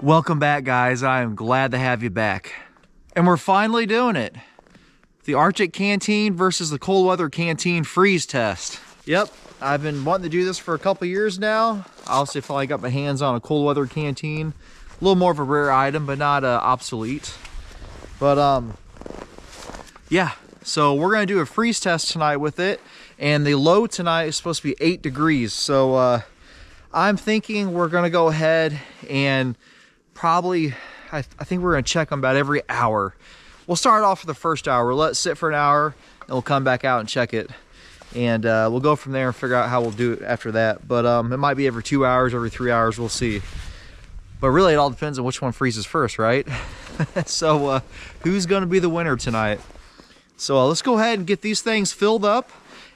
Welcome back, guys. I am glad to have you back. And we're finally doing it. The Arctic Canteen versus the cold weather Canteen freeze test. Yep, I've been wanting to do this for a couple years now. I also finally got my hands on a cold weather Canteen. A little more of a rare item, but not obsolete. But yeah, so we're gonna do a freeze test tonight with it. And the low tonight is supposed to be 8 degrees. So I'm thinking we're gonna go ahead and probably, I think we're gonna check them about every hour. We'll start off for the first hour. We'll let it sit for an hour and we'll come back out and check it. And we'll go from there and figure out how we'll do it after that. But it might be every 2 hours, every 3 hours, we'll see. But really it all depends on which one freezes first, right? So who's gonna be the winner tonight? So let's go ahead and get these things filled up.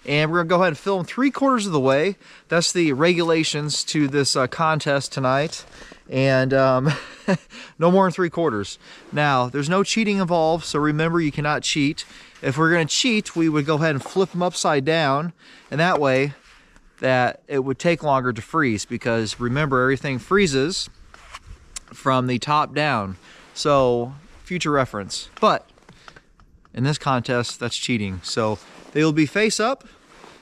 And we're gonna go ahead and fill them 3/4 of the way. That's the regulations to this contest tonight. And no more than 3/4. Now, there's no cheating involved, so remember you cannot cheat. If we're gonna cheat, we would go ahead and flip them upside down, and that way that it would take longer to freeze, because remember, everything freezes from the top down. So, future reference. But in this contest, that's cheating. So they will be face up,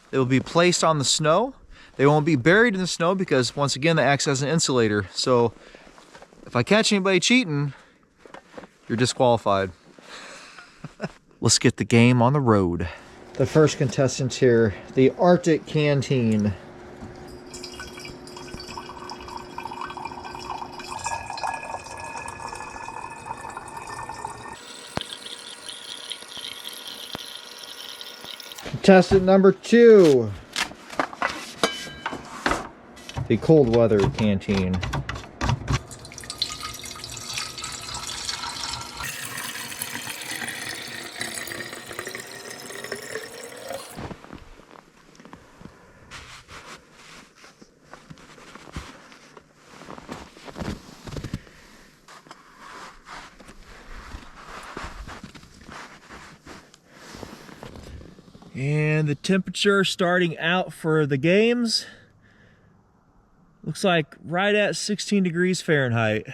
they will be placed on the snow. They won't be buried in the snow because, once again, they act as an insulator. So if I catch anybody cheating, you're disqualified. Let's get the game on the road. The first contestant here, the Arctic Canteen. Contestant number 2. The cold weather Canteen. And the temperature starting out for the games looks like right at 16 degrees Fahrenheit.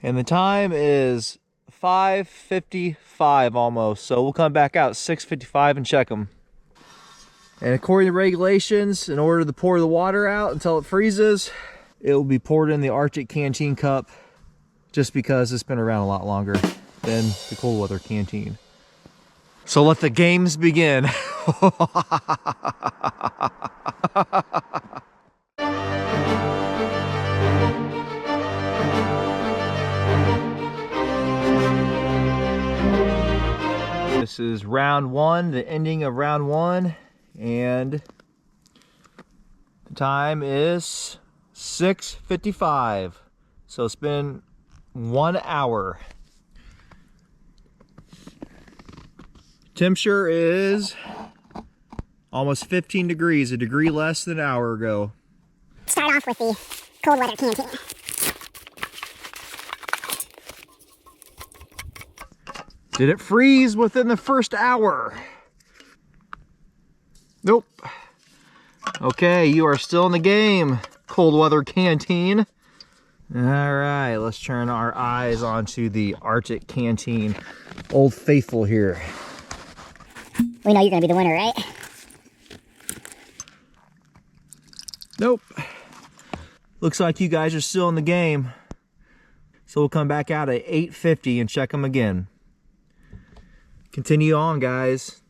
And the time is 5:55 almost. So we'll come back out 6:55 and check them. And according to regulations, in order to pour the water out until it freezes, it will be poured in the Arctic Canteen cup, just because it's been around a lot longer than the cold weather Canteen. So let the games begin. This is round 1, the ending of round 1, and the time is 6:55. So it's been 1 hour. Temperature is almost 15 degrees, a degree less than an hour ago. Start off with the cold weather Canteen. Did it freeze within the first hour? Nope. Okay, you are still in the game, cold weather Canteen. All right, let's turn our eyes onto the Arctic Canteen. Old Faithful here. We know you're gonna be the winner, right? Nope. Looks like you guys are still in the game. So we'll come back out at 8:50 and check them again. Continue on, guys,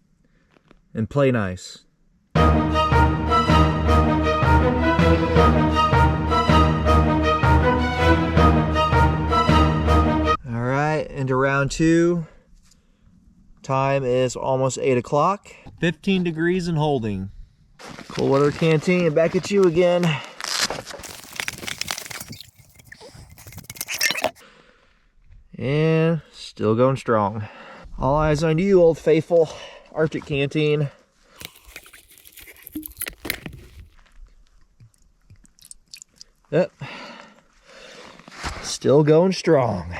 and play nice. All right, into round 2. Time is almost 8 o'clock. 15 degrees and holding. Cold weather Canteen, back at you again. And still going strong. All eyes on you, Old Faithful, Arctic Canteen. Yep. Still going strong.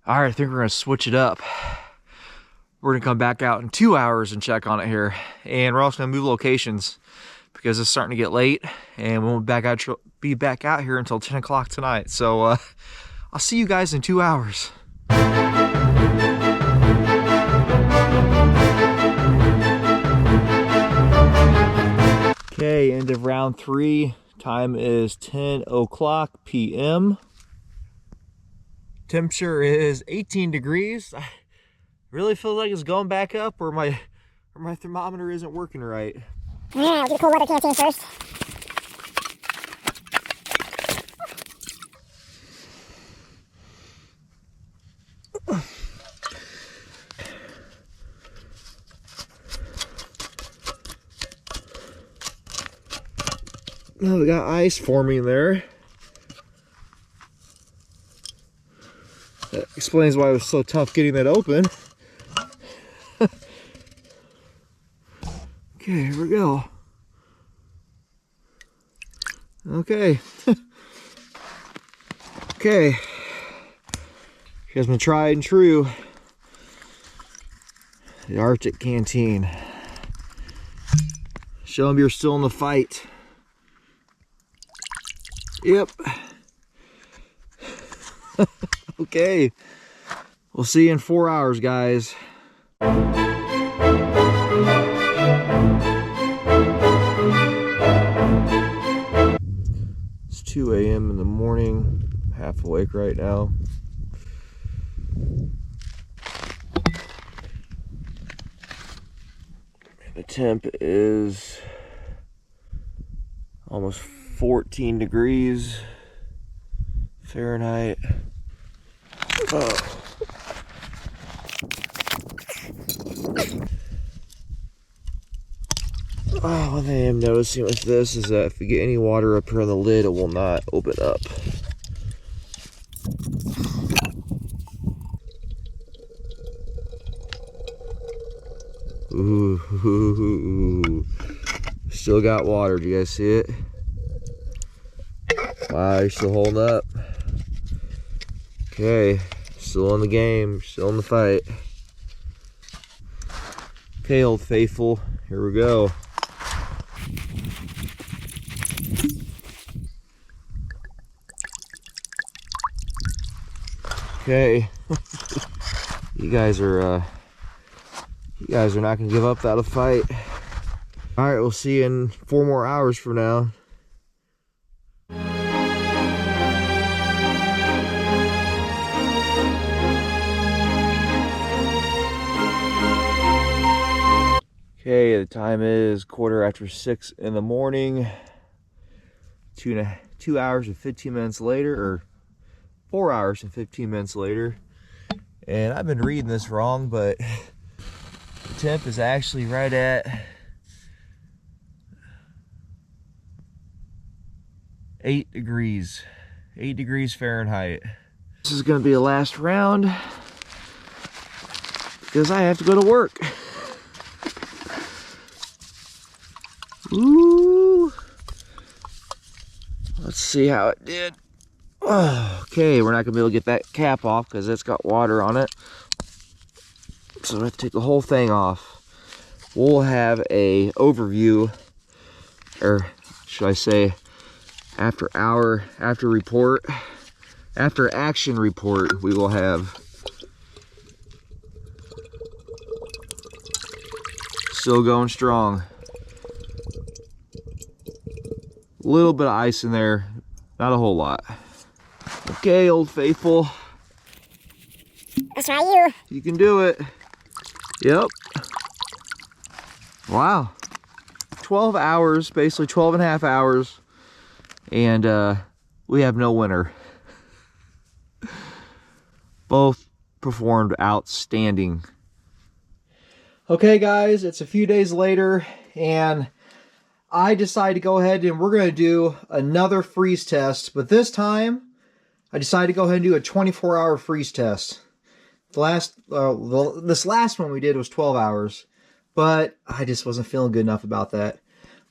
All right, I think we're gonna switch it up. We're gonna come back out in 2 hours and check on it here. And we're also gonna move locations, because it's starting to get late, and we won't be back out here until 10 o'clock tonight. So I'll see you guys in 2 hours. Okay, end of round 3. Time is 10:00 p.m. Temperature is 18 degrees. I really feel like it's going back up, or my thermometer isn't working right. Yeah, we'll get a cold weather canteen first. Oh, we got ice forming there. That explains why it was so tough getting that open. Okay, here we go. Okay. Okay. Here's my tried and true. The Arctic Canteen. Show them you're still in the fight. Yep. Okay. We'll see you in 4 hours, guys. It's 2 a.m. in the morning. I'm half awake right now. The temp is almost 14 degrees Fahrenheit. Oh. One thing I'm noticing with this is that if we get any water up here on the lid, it will not open up. Ooh, still got water. Do you guys see it? Wow, you're still holding up. Okay, still in the game, still in the fight. Okay, Old Faithful, here we go. Okay, you guys are not gonna give up without a fight. All right, we'll see you in 4 more hours from now. Okay, the time is 6:15 in the morning. 2 hours and 15 minutes later, or 4 hours and 15 minutes later. And I've been reading this wrong, but the temp is actually right at 8 degrees. 8 degrees Fahrenheit. This is gonna be the last round because I have to go to work. Ooh. Let's see how it did. Oh, okay, we're not gonna be able to get that cap off because it's got water on it. So I'm gonna take the whole thing off. We'll have a overview, or should I say, after action report, we will have. Still going strong. A little bit of ice in there, not a whole lot. Okay, Old Faithful. Let's try you. You can do it. Yep. Wow. 12 hours, basically 12 and a half hours, and we have no winner. Both performed outstanding. Okay, guys, it's a few days later, and I decided to go ahead and we're going to do another freeze test, but this time I decided to go ahead and do a 24-hour freeze test. This last one we did was 12 hours, but I just wasn't feeling good enough about that.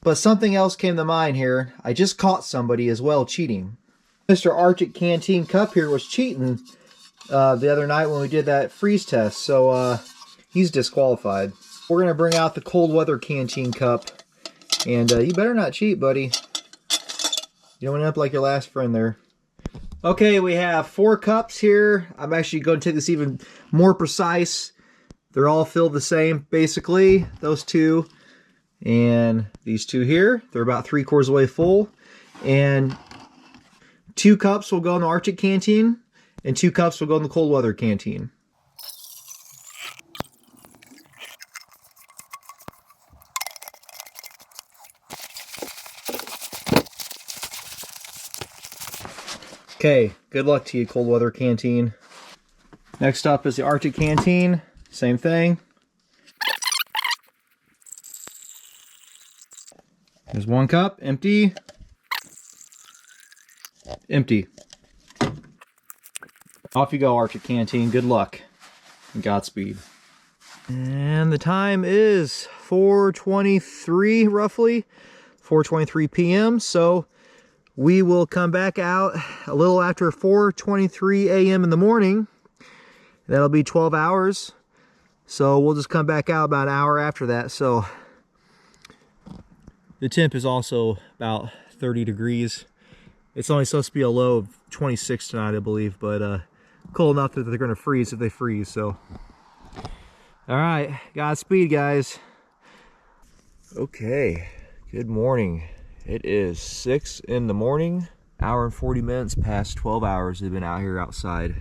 But something else came to mind here. I just caught somebody as well cheating. Mr. Arctic Canteen Cup here was cheating the other night when we did that freeze test, so he's disqualified. We're going to bring out the cold weather Canteen Cup And you better not cheat, buddy. You don't want to end up like your last friend there. Okay, we have 4 cups here. I'm actually going to take this even more precise. They're all filled the same, basically. Those 2 and these 2 here. They're about 3/4 of the way full. And 2 cups will go in the Arctic Canteen, and 2 cups will go in the cold weather canteen. Okay, good luck to you, cold weather canteen. Next up is the Arctic Canteen. Same thing. There's 1 cup, empty. Empty. Off you go, Arctic Canteen. Good luck and Godspeed. And the time is 4:23 roughly, 4:23 p.m. So we will come back out a little after 4:23 a.m. in the morning. That'll be 12 hours. So we'll just come back out about an hour after that. So the temp is also about 30 degrees. It's only supposed to be a low of 26 tonight, I believe, but cold enough that they're going to freeze if they freeze. So, all right, Godspeed, guys. Okay, good morning. It is 6 in the morning. Hour and 40 minutes past 12 hours they've been out here outside.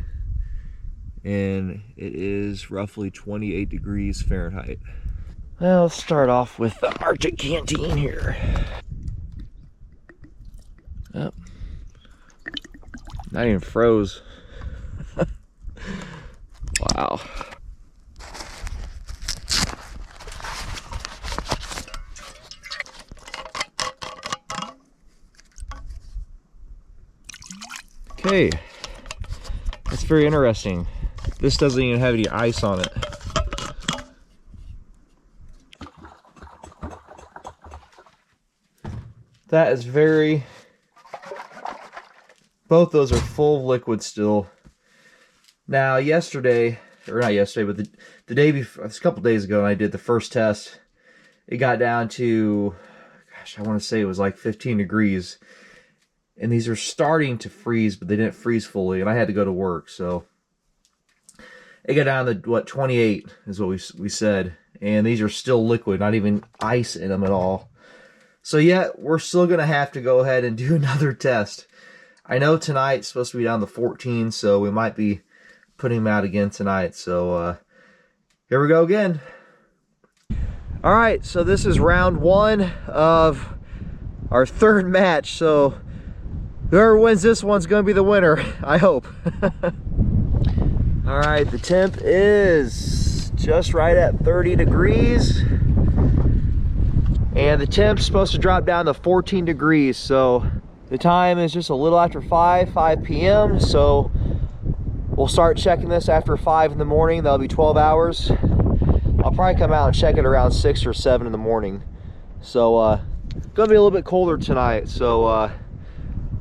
And it is roughly 28 degrees Fahrenheit. Well, let's start off with the Arctic Canteen here. Oh, not even froze. Wow. Okay, that's very interesting. This doesn't even have any ice on it. That is very... Both those are full of liquid still. Now, yesterday, or not yesterday, but the day before, a couple days ago, when I did the first test, it got down to, gosh, I want to say it was like 15 degrees. And these are starting to freeze, but they didn't freeze fully, and I had to go to work, so it got down to, what, 28 is what we said. And these are still liquid, not even ice in them at all. So yeah, we're still going to have to go ahead and do another test. I know tonight's supposed to be down to 14, so we might be putting them out again tonight. So here we go again. All right, so this is round 1 of our 3rd match. So whoever wins this one's going to be the winner, I hope. All right, the temp is just right at 30 degrees. And the temp's supposed to drop down to 14 degrees. So the time is just a little after 5 p.m. So we'll start checking this after 5 in the morning. That'll be 12 hours. I'll probably come out and check it around 6 or 7 in the morning. So gonna be a little bit colder tonight. So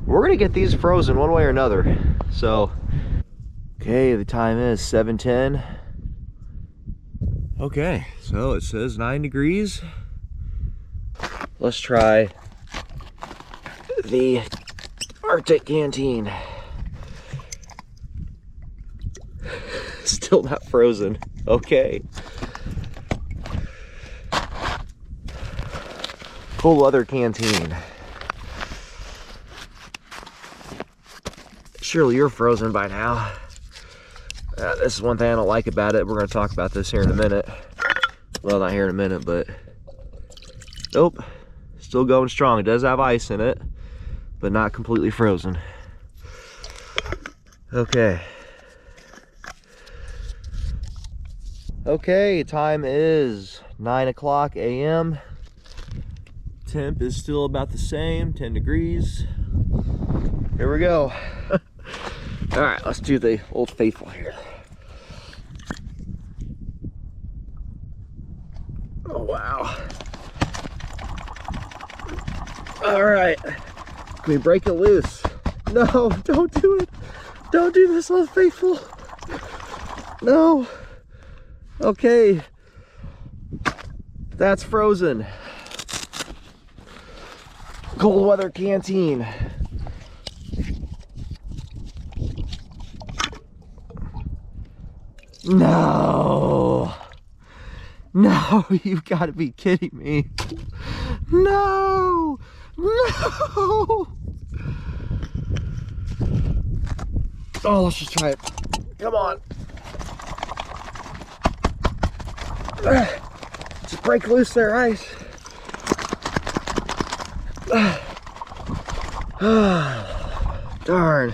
we're gonna get these frozen one way or another. So okay, the time is 7:10. Okay, so it says 9 degrees. Let's try the Arctic Canteen. Still not frozen. Okay. Cold weather canteen. Surely you're frozen by now. This is one thing I don't like about it. We're going to talk about this here in a minute. Well, not here in a minute, but nope. Still going strong. It does have ice in it, but not completely frozen. Okay. Okay, time is 9 o'clock a.m. Temp is still about the same, 10 degrees. Here we go. All right, let's do the Old Faithful here. Oh, wow. All right, can we break it loose? No, don't do it. Don't do this, Old Faithful. No. Okay. That's frozen. Cold weather canteen. No. No, you've got to be kidding me. No. No. Oh, let's just try it. Come on. Just break loose there, ice. Darn.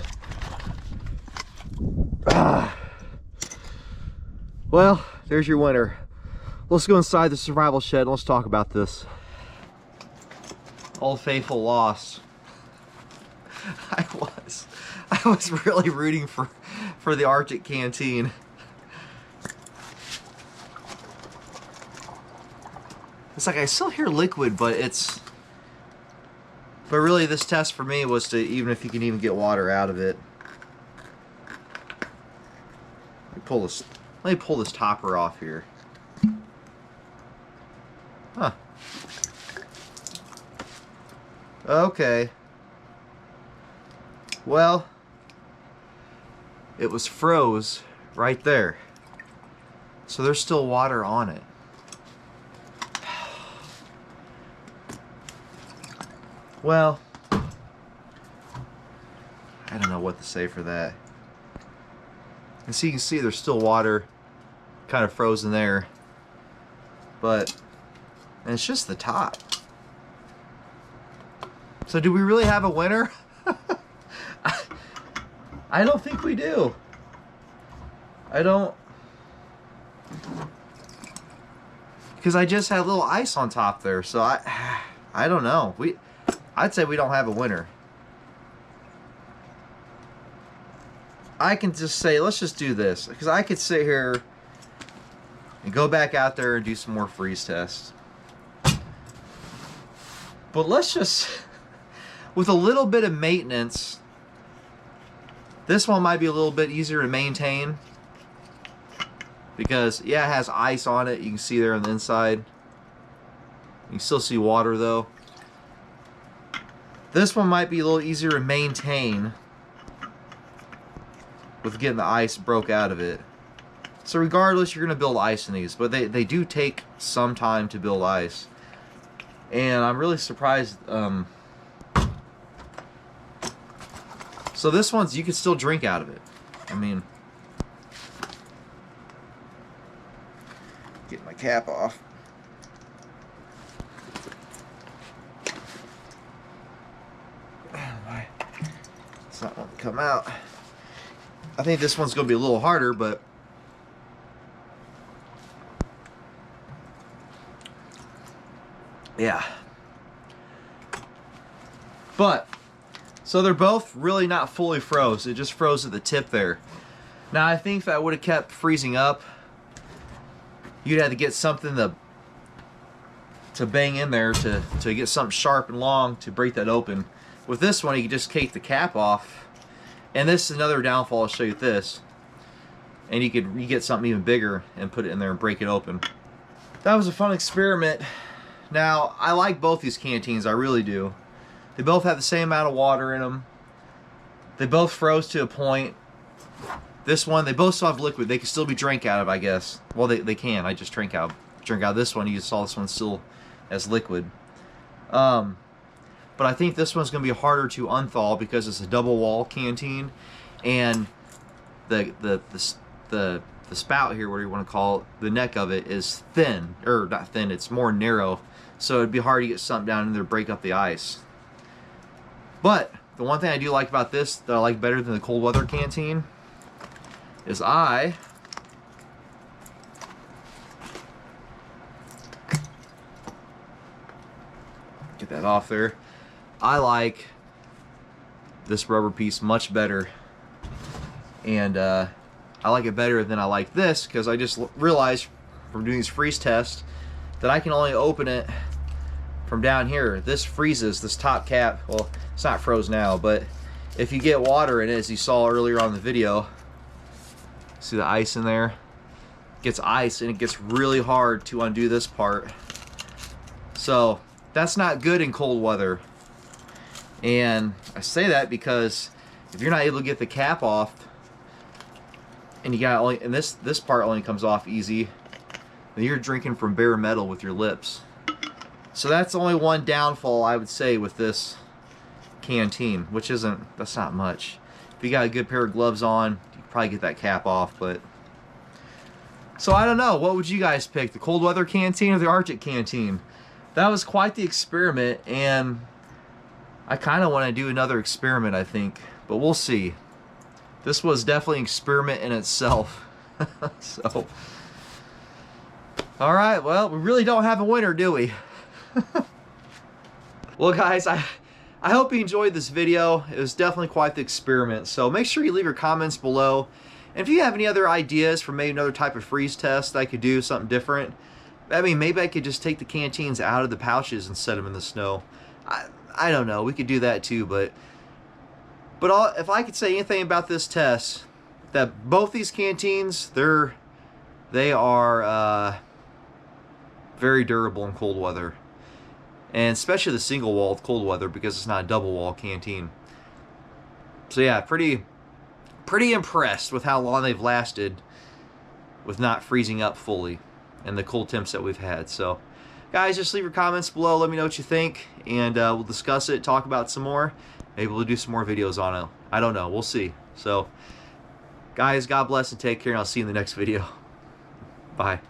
Well, there's your winner. Let's go inside the survival shed and let's talk about this. Old Faithful lost. I was really rooting for the Arctic Canteen. It's like I still hear liquid, but really this test for me was to even if you can even get water out of it. Let me pull this topper off here. Huh. Okay. Well, it was froze right there. So there's still water on it. Well, I don't know what to say for that. And so you can see there's still water kind of frozen there. And it's just the top. So do we really have a winner? I don't think we do. I don't. Because I just had a little ice on top there, so I don't know. I'd say we don't have a winner. I can just say, let's just do this. Because I could sit here and go back out there and do some more freeze tests. But let's just, with a little bit of maintenance, this one might be a little bit easier to maintain. Because, yeah, it has ice on it. You can see there on the inside. You can still see water, though. This one might be a little easier to maintain with getting the ice broke out of it. So regardless, you're going to build ice in these. But they do take some time to build ice. And I'm really surprised. So this one's, you can still drink out of it. I mean, get my cap off. It's not wanting to come out. I think this one's going to be a little harder, but yeah. But so they're both really not fully froze. It just froze at the tip there. Now I think if that would have kept freezing up, you'd have to get something to bang in there to get something sharp and long to break that open. With this one, you can just take the cap off, and this is another downfall. I'll show you this, and you get something even bigger and put it in there and break it open. That was a fun experiment. Now I like both these canteens, I really do. They both have the same amount of water in them. They both froze to a point. This one, they both still have liquid. They can still be drank out of, I guess. Well, they can. I just drink out of this one. You saw this one still as liquid. But I think this one's going to be harder to unthaw because it's a double wall canteen, and the spout here, what do you want to call it, the neck of it is thin, or not thin, it's more narrow, so it'd be hard to get something down in there to break up the ice. But the one thing I do like about this that I like better than the cold weather canteen is get that off there. I like this rubber piece much better, and I like it better than I like this because I just realized from doing these freeze tests that I can only open it from down here. This freezes, this top cap. Well, it's not froze now, but if you get water in it, as you saw earlier on the video, see the ice in there? It gets ice and it gets really hard to undo this part. So that's not good in cold weather. And I say that because if you're not able to get the cap off, and you got only, and this part only comes off easy, then you're drinking from bare metal with your lips. So that's only one downfall I would say with this Canteen, which that's not much. If you got a good pair of gloves on, you can probably get that cap off. But so I don't know, what would you guys pick, the cold weather Canteen or the Arctic Canteen? That was quite the experiment, and I kind of want to do another experiment, I think, but we'll see. This was definitely an experiment in itself. So, all right, well, we really don't have a winner, do we? Well, guys, I hope you enjoyed this video. It was definitely quite the experiment. So make sure you leave your comments below. And if you have any other ideas for maybe another type of freeze test I could do, something different. I mean, maybe I could just take the canteens out of the pouches and set them in the snow. I don't know. We could do that too, but if I could say anything about this test, that both these canteens, they are very durable in cold weather. And especially the single wall with cold weather, because it's not a double wall canteen. So yeah, pretty impressed with how long they've lasted with not freezing up fully and the cold temps that we've had. So guys, just leave your comments below, let me know what you think, and we'll discuss it, talk about it some more. Maybe we'll do some more videos on it. I don't know, we'll see. So guys, God bless and take care, and I'll see you in the next video. Bye.